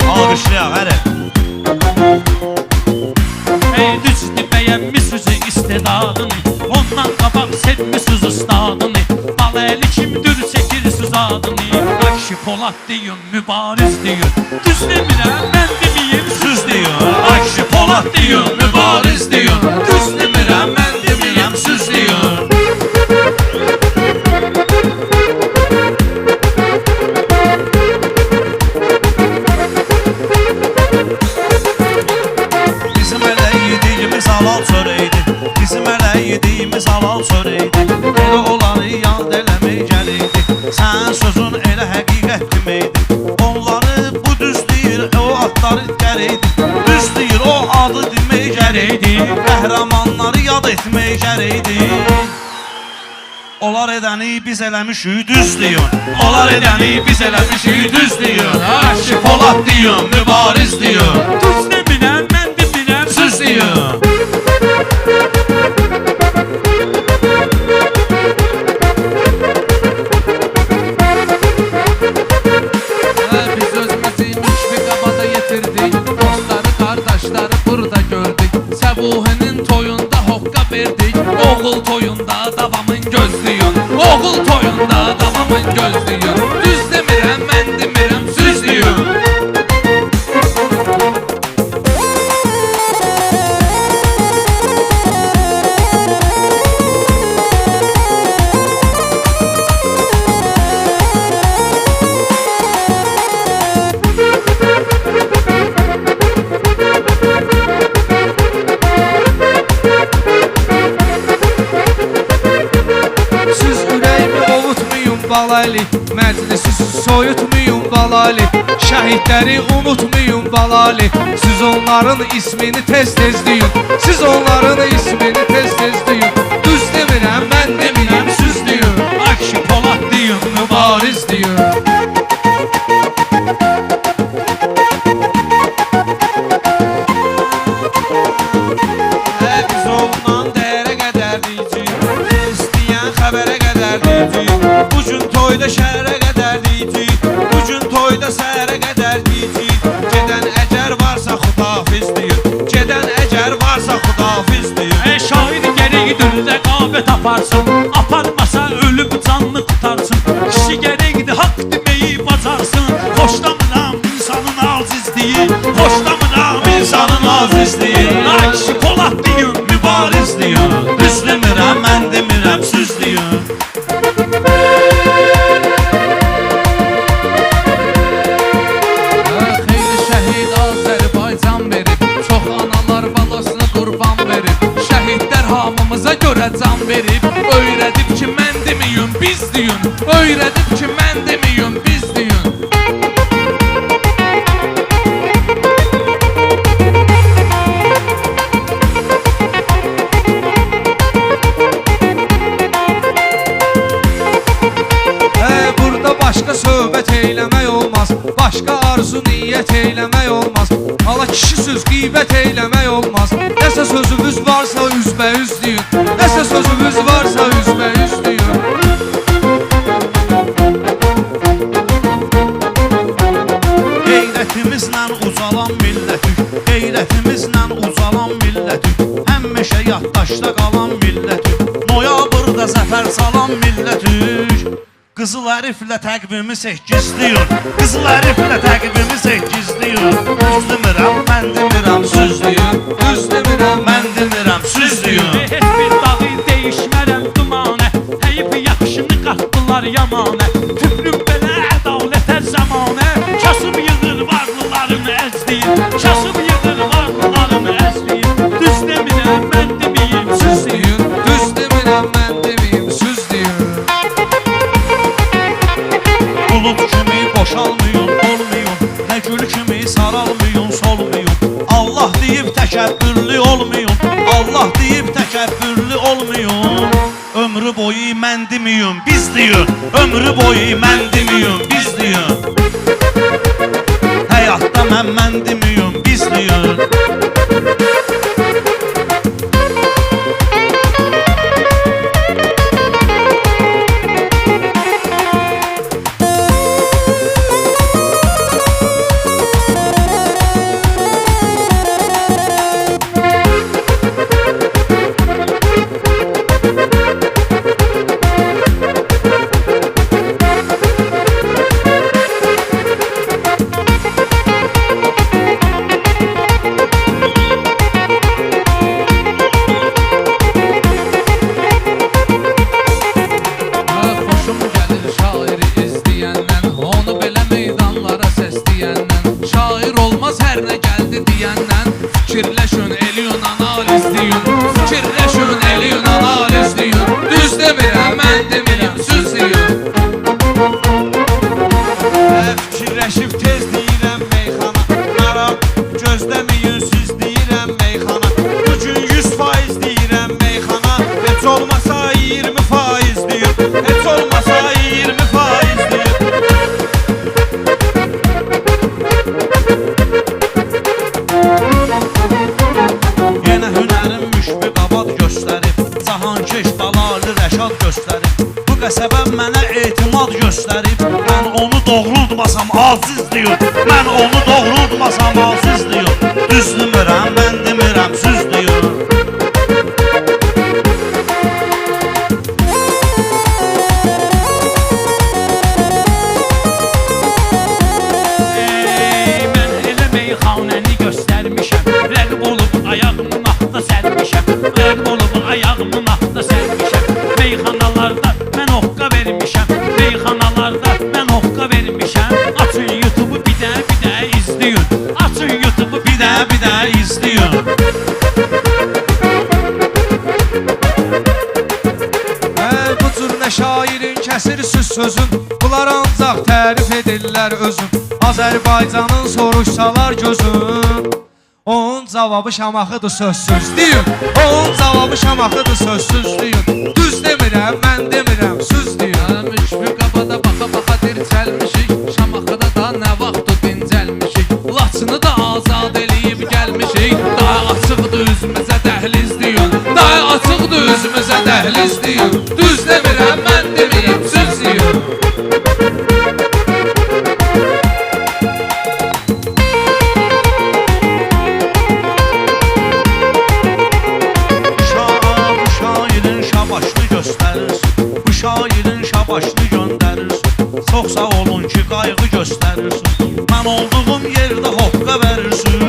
Alkışlayaq, hələ. Düzdür bəyənmisiniz istedadını, ondan qabaq sevmisiniz ustadını. Baləli kimdir çəkirsiz adını, Akşi Polad deyin, mübariz deyin. Düz demirəm, mən deməyim, Düz deyin. Akşi Polad deyin, mübariz deyin. Düz demirəm, mən deməyim, söz deyin. Bizim hələ yediyimiz halal çörəkdir. Bizim hələ yediyimiz halal çörəkdir. Elə olanı yad eləmək gəlirdi. Sənin sözün elə həqiqət deməkdir. Onları bu düz deyir, o adları gərəkdir. Düz deyir, o adı demək gərəkdir. Qəhrəmanları yad etmək gərəkdir. Onlar edəni biz eləmişik, düz deyin. Onlar edəni biz eləmişik, düz deyin. Akşi Polad deyin, mübariz deyin. Düz demirəm, mən demirəm, söz deyin. Biz özümüzü müşfik abada yetirdik, dostları, kardeşleri burada gördük. Səbuhinin toyunda hokka verdik, oğul toyunda davamın gözlüyün. Oğul toyunda davamın gözlüyün. Düz demirəm, mən demirəm, söz deyin. Siz ürəyimi ovutmayın balaylı, məclisi soyutmayın balaylı. Şəhidləri unutmayın balaylı, siz onların ismini tez-tez deyin. Siz onların ismini tez-tez deyin. Düz demirəm, mən demirəm, söz deyin. Akşi Polad deyin, Mübariz deyin. Biz ondan dəyərə qədər deyəcəyik, istəyən xəbərə qədər deyəcəyik. Bu gün toyda şəhərə qədər deyəcəyik, bu gün toyda səhərə qədər deyəcəyik. Gedən əgər varsa xudafiz deyin, gedən əgər varsa xudafiz deyin. şahid gərəkdir rəqabət aparsın, aparmasa ölüb canını qutarsın. Kişi gərəkdir haqq deməyi bacarsın. Xoşlamıram insanın azizliyi, xoşlamıram insanın azizliyi. Akşi Polad deyin, mübariz deyin. Düz demirəm, mən demirəm, söz deyin. Xeyli şəhid Azərbaycan verib, çox analar balasını qurban verib. Şəhidlər hamımıza görə can verib, öyrədib ki mən deməyim, biz deyin. Öyrədib ki mən deməyim, biz deyin. Burada başqa söhbət eyləmək olmaz, başqa arzu niyyət eyləmək olmaz. Hala kişi söz qeybət eyləmək olmaz. Nəsə sözümüz varsa üzbəüz deyin, nəsə sözümüz varsa üzbəüz deyin. Qeyrətimizlə uzalan millətük, qeyrətimizlə uzalan millətük. Həmişə yaddaşda qalan millətük, noyabrda zəfər salan millətük. Qızıl hərflə təqvimi 8 deyin, qızıl hərflə təqvimi 8 deyin. Düz demirəm, mən demirəm, söz deyin. Düz demirəm, Mən demirəm, söz deyin. Heç bir dağı değişmərəm dumanə, həyib yaxşını qatdılar yamanə. Tüpnüm belə ədalətə zamanə, kasıb yığır varlılarını əzləyir, kasıb yığır varlılarını əzləyir. Düz demirəm, mən deməyim, söz deyim. düz demirəm, mən deməyim, söz deyin. Bulut kimi boşalmayın, dolmayın, nə gül kimi saralmayın, solmayın. Allah deyib təkəbbürlü olmayın, Allah deyib təkəbbürlü olmayın. Ömrü boyu mən deməyim, biz deyin. Ömrü boyu mən deməyim, biz deyin. Təşrif tez deyirəm meyxana, maraq gözləməyin siz deyirəm meyxana. Bugün 100% deyirəm meyxana, heç olmasa 20% deyir, heç olmasa 20% deyir. Yenə hünərim müşfiq abad göstərib, Cahankeş Dalalı Rəşad göstərib. Bu qəsəbə mənə etimad göstərib, mən onu doğrultmasam aziz deyir, mən onu doğrultmasam aziz deyir. Düz demirəm, mən demirəm, süz deyir. Mən elə meyxanəni göstərmişəm, rəqib olub ayağımın altında sərmişəm, rəqib olub ayağımın altında sərmişəm. Meyxanalarda mən oqqa vermişəm, meyxanalarda mən oqqa vermişəm. Açın YouTube-u bir də izləyin, açın YouTube-u bir də izləyin. Bu cür nə şairin kəsir süz sözün, bunlar ancaq tərif edirlər özün. Azərbaycanın soruşsalar gözün, onun cavabı Şamaxıdır sözsüz deyin, onun cavabı Şamaxıdır sözsüz deyin. Düz demirəm, mən demirəm, süz deyin. Müşfiq abada baxa-baxa dirçəlmişik, Şamaxıda da nə vaxtdır dincəlmişik. Laçını da azad eləyib gəlmişik, daha açıqdır üzümüzə dəhliz deyin, daha açıqdır üzümüzə dəhliz deyin. Düz demirəm, mən deməyim, süz deyin. Bu şairin şabaşını göndərirsin. Çox sağ olun ki qayğı göstərirsin. Mən olduğum yerdə hoqqa verirsin.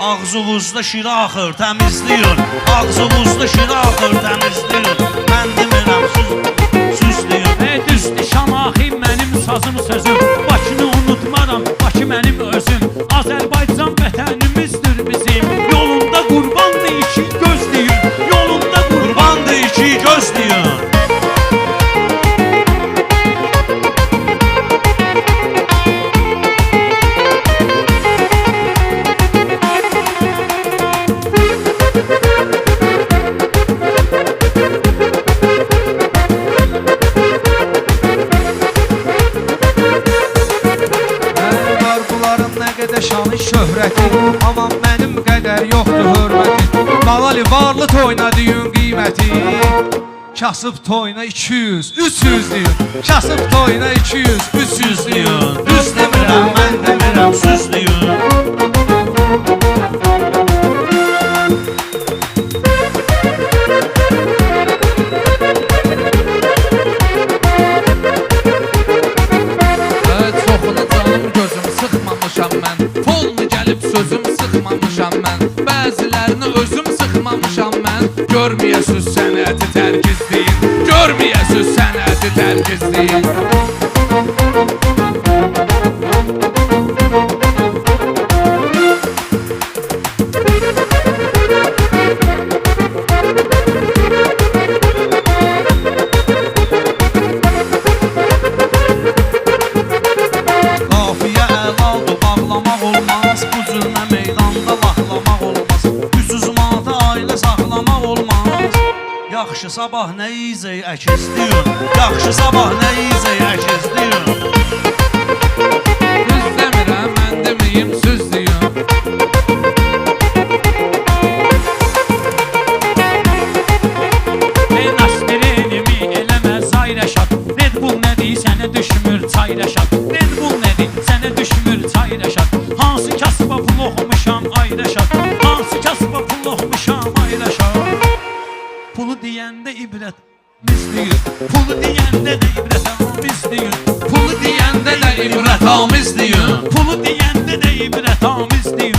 Ağzınızda şirə axır təmizləyin, ağzınızda şirə axır təmizləyin. Mən demirəm süz deyin. Düzdür Şamaxı mənim sazım sözüm, Bakını unutmaram, Bakı mənim özüm. Azərbaycan vətənimizdir bizim, yolunda qurbandır iki göz deyin, yolunda Qurbandır iki göz deyin. Var bunların nə qədər şanı şöhrəti, amma mənim qədər yoxdur hörməti. Balali varlı toyna deyin qiyməti, kasıb toyna 200, 300 deyin. Kasıb toyna 200, 300 deyin. Düz demirəm, mən demirəm, süz deyin. Çoxunu canım gözüm sıxmamışam mən, polnu gəlib sözüm sıxmamışam mən. Bəzilərini özüm sıxmamışam mən. Görməyəsiz sənəti tərgizləyin, görməyəsiz sənəti tərgizləyin. Qafiyə əlaldır, bağlamaq olmaz. Bu cürlə meydanda laxlamaq olmaz. 300 manata ailə saxlamaq olmaz. Yaxşı sabah nə izey əkizləyin, yaxşı sabah nə izey əkizləyin. Düz demirəm, mən deməyim, süz deyin. Nasbirenimi eləmə Zayrəşad, Red Bull nədir sənə düşmür çay rəşad, Red Bull nədir sənə düşmür çay rəşad. Hansı kasıba pul oxumuşam ay rəşad, hansı kasıba pul oxumuşam ay rəşad. Pulu deyəndə ibrət misliyin, pulu deyəndə də ibrət amizliyin, Pulu deyəndə də ibrət amizliyin. pulu deyəndə də ibrət amizliyin.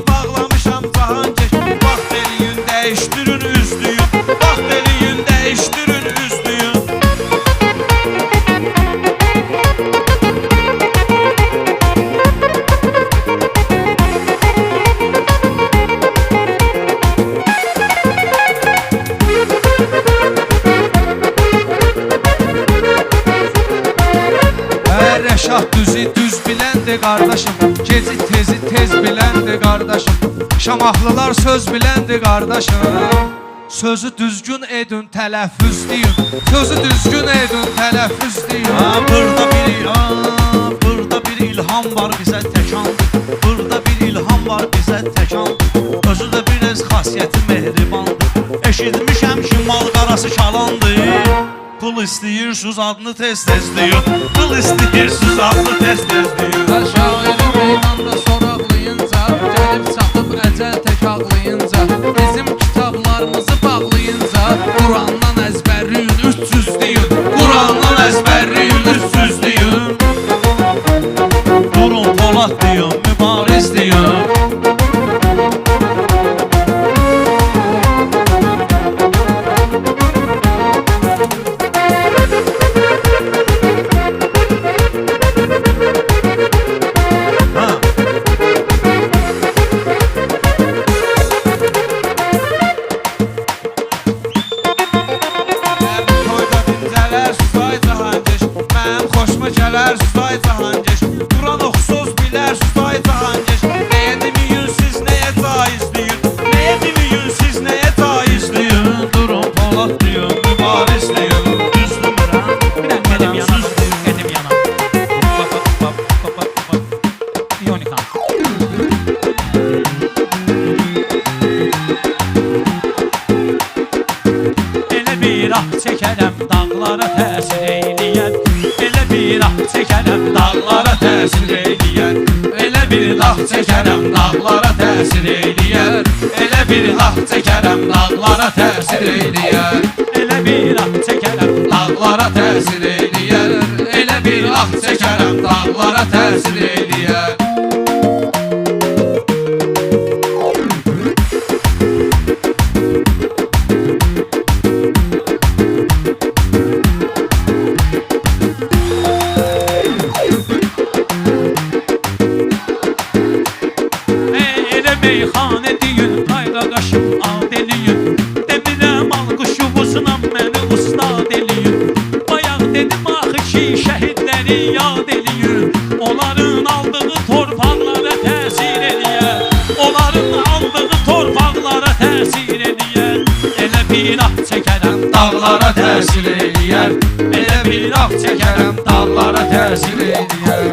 Bağlamışam Cahankeş, vaxt eləyin dəyişdirin üzdüyüm. Şah düzü düz biləndir qardaşım, geci tezi tez biləndir qardaşım. Şamahlılar söz biləndir qardaşım. Sözü düzgün edin, tələffüz deyin. Sözü düzgün edin, tələffüz deyin. Burada bir ilham var bizə təkan. Burada bir ilham var bizə təkan. Özü də biraz xasiyyəti mehribandır. Eşitmişəm ki, mal qarası şalandır. Pul istəyirsiniz adını tez-tez deyin. Pul istəyirsiniz adını tez-tez deyin. Şairi meydanda soraqlayınca, gəlib çatıb əcəl tək ağlayınca, bizim kitablarımızı bağlayınca, Qurandan əzbərliyin 300 deyin. Qurandan əzbərliyin 300 deyin. Durun Polad deyin, mübariz deyin. Gələr Suzay Cahangiş, Quran oxusuz bilər Suzay Cahangiş. Nəyə demiyin siz, nəyə caiz deyin. Nəyə demiyin siz, nəyə caiz deyin. Durun Polad deyin, mübariz deyin. Düzdürmürəm, Qədim yana, söz deyin. qədim yana. Yonika. Elə bir ah çəkərəm dağlara təsir eyləyər. Elə bir ah çəkərəm dağlara təsir eyləyər. Elə bir ah çəkərəm dağlara təsir eyləyər. Elə bir ah çəkərəm dağlara təsir eyləyər. Elə bir ah çəkərəm dağlara təsir eyləyər. Elə bir ah çəkərəm dağlara təsir eyləyər. Meyxanə deyin, qayqa qaşım ad eləyin. Demirəm alqışımızla məni ustad eləyin. Bayaq dedim axı ki, şəhidləri yad eləyin. Onların aldığı torpaqlara təsir eləyər. Onların aldığı torpaqlara təsir eləyər. Elə bir ah çəkərəm dağlara təsir eləyər. Elə bir ah çəkərəm dağlara təsir eləyər.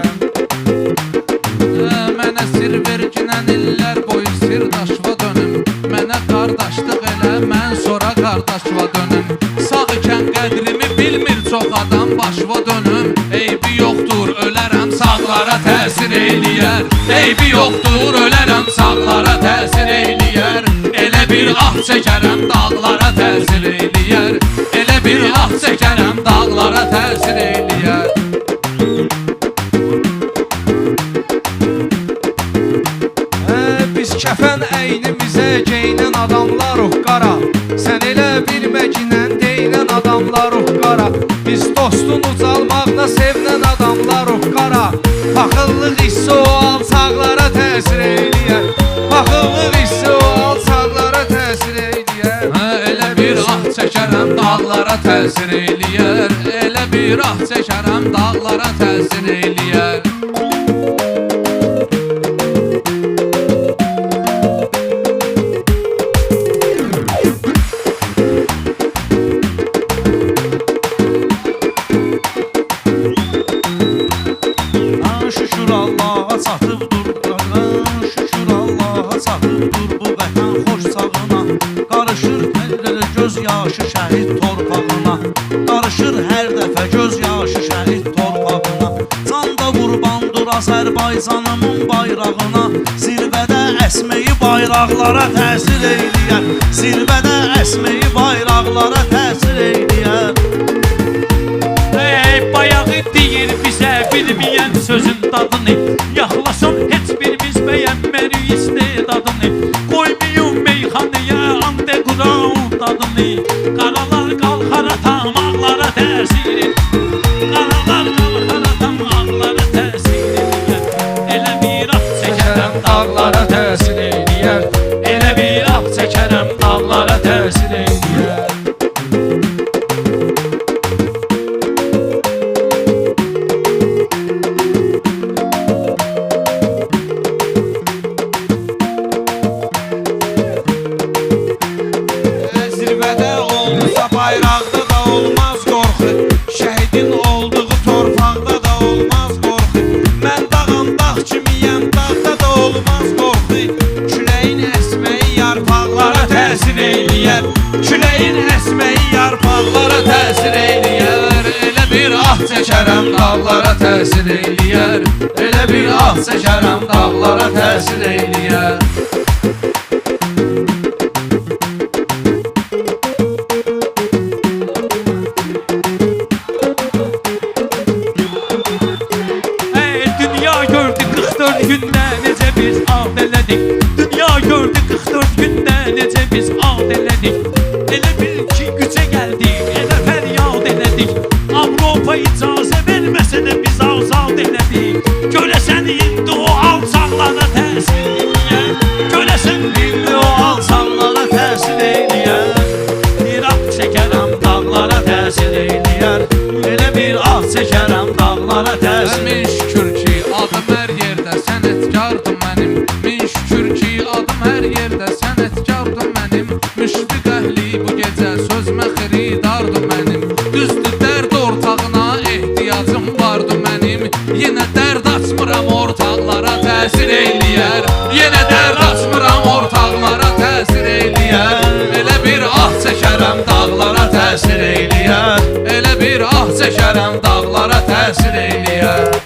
Mənə sir verginən illər boyu sirdaşva dönüm. Mənə qardaşlıq elə, mən sonra qardaşva dönüm. Sağ ikən qədrimi bilmir çox adam başva dönüm. Eybi yoxdur, ölərəm sağlara təsir eləyər. Eybi yoxdur, ölərəm sağlara təsir eləyər. Elə bir ah çəkərəm dağlara təsir eləyər. Elə bir ah çəkərəm dağlara təsir eləyər. Biz kəfən əynimizə geyinən adamlar qara. Sən elə bilməginən deyinən adamlar qara. Biz dostun ucalmaqda sevinən adamlar qara. Paxıllıq hissi o alçaqlara təsir eləyər. Paxıllıq hissi o alçaqlara təsir eləyər. Elə bir ah çəkərəm dağlara təsir eləyər. Elə bir ah çəkərəm dağlara təsir eləyər. Şükür Allaha çatıb dur, şükür Allaha çatıb dur bu vətən xoş sağına. Qarışır hər dəfə göz yaşı şəhid torpağına. Qarışır hər dəfə göz yaşı şəhid torpağına. Can da qurbandır Azərbaycanımın bayrağına. Zirvədə əsməyi bayraqlara təsir eyləyər. Zirvədə əsməyi bayraqlara təsir eyləyər. Bayağı deyir bizə bilməyən sözün dadını. Yaxlasın heç birimiz bəyənmərik istedadını. Qoymayın meyxanəyə ande Quran dadını. Qaralar qalxar atam ağlara təsir edir. Qaralar qalxar atam ağlara təsir edir. Elə bir ah çəkərəm dağlara təsir edir. Elə bir ah çəkərəm dağlara təsir edir. Küləyin əsməyi yarpaqlara təsir eyləyər. Elə bir ah çəkərəm dağlara təsir eyləyər. Elə bir ah çəkərəm dağlara təsir eyləyər. Dünya gördü 44 günde necə biz ağd elədik. Dünya gördü 44 günde necə biz ağd elədik. Elə bil ki gücə gəldik, elə fəryad elədik. Avropa icazə verməsə də biz azad elədik. Görəsən indi o alçaqlara təsir eləyər. Görəsən İndi o alçaqlara təsir eyləyər. bir ah çəkərəm dağlara təsir eləyər. Elə bir ah çəkərəm dağlara təsir. Min şükür ki adım hər yerdə sənətkardım mənim. Min şükür ki adım hər yerdə sənətkardım mənim. Müşfiq əhli bu gecə sözmə xiridardım mənim. Düzdür dərd ortağına ehtiyacım vardı mənim. Yenə dərd açmıram ortaqlara təsir eyləyər. Yenə dərd açmıram ortaqlara təsir eyləyər. Elə bir ah çəkərəm dağlara təsir eyləyər. Elə bir ah çəkərəm dağlara təsir eyləyər.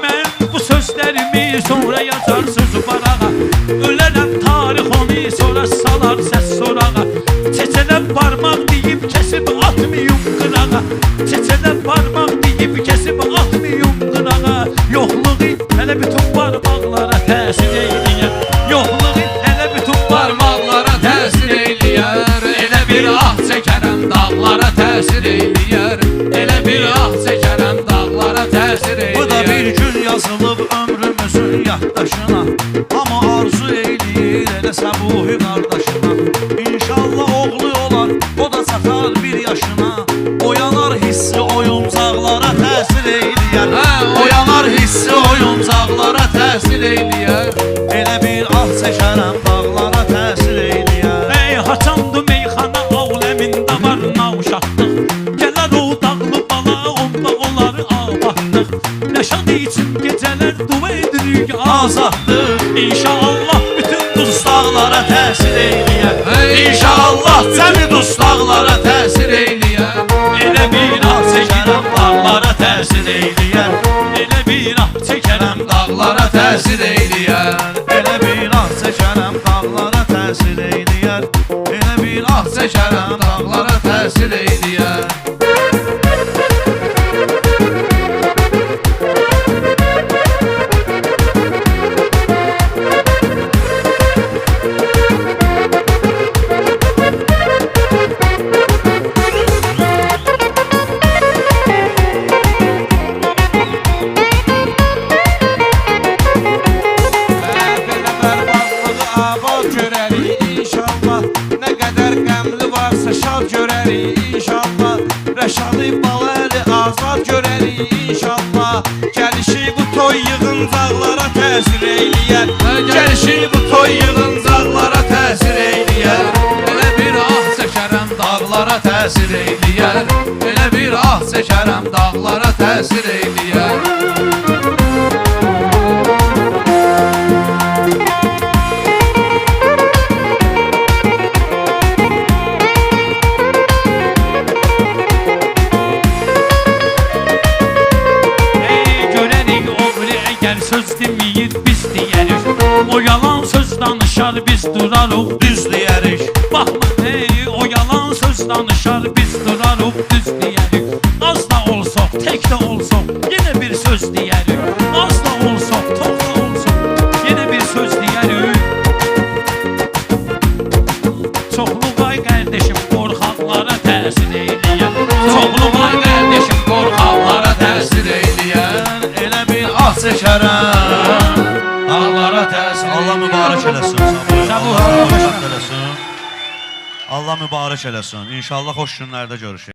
Mən bu sözlərimi sonra yazar sözü barağa. Ölərəm tarix onu sonra salar səs sorağa. Çeçələm parmaq deyib kəsib atmayım qırağa. Çeçələm parmaq deyib kəsib atmayım qırağa. Yoxluğu hələ bütün parmaqlara təsir eyləyər. Yoxluğu hələ bütün Parmaqlara təsir eyləyər. Elə bir ah çəkərəm dağlara təsir eyləyər. Elə bir ah çəkərəm dağlara təsir eyləyər. Bu da bir gün yazılıb ömrümüzün yaddaşına. Amma arzu eyləyir elə Səbuhi qardaşına. İnşallah oğlu olar, o da çatar bir yaşına. Oyanar hissi oyuncaqlara təsir eyləyər. Oyanar hissi oyuncaqlara təsir eyləyər. Elə bir ah çəkərəm dağlara təsir eyləyər. Ey haçandı meyxana aləmində var navşatlıq. Gələr o dağlı bala onda olar abadlıq. Rəşad için gecələr dua edirik azadlıq. İnşallah bütün Dustaqlara təsir eyləyər. İnşallah cəmi dustaqlara təsir eyləyər. elə bir ah çəkərəm dağlara təsir eyləyər. Elə bir ah çəkərəm Dağlara təsir eyləyər. Elə bir ah çəkərəm dağlara təsir eyləyər. Elə bir ah Çəkərəm dağlara təsir eyləyər. Belə bərbadlığı abad görərik inşallah. Nə qədər qəmli varsa şad görərik inşallah. Rəşadı Baləli azad görərik inşallah. Gəlişi bu toy yığıncaqlara təsir eyləyər. Gəlişi bu toy yığıncaqlara təsir eyləyər. Elə bir ah çəkərəm dağlara təsir eyləyər. Elə bir ah çəkərəm dağlara təsir eyləyər. Görərik oğlu əgər söz deməyir biz deyərik. O yalan söz danışar biz durarıq düz deyərik. Baxma o yalan söz danışar biz durarıq düz deyərik. Az da olsa tek də olsa yenə bir söz deyərik. Az da olsa tok da olsa yenə bir söz deyərik. Çoxlu vay qardeşim qorxaqlara təsir eyləyər. Çoxlu vay qardeşim qorxaqlara təsir eyləyər. Elə bir ah çəkərəm dağlara təsir. Allah mübarək eləsin. Allah mübarək eləsin. Allah mübarək eləsin. İnşallah xoş günlərdə görüşək.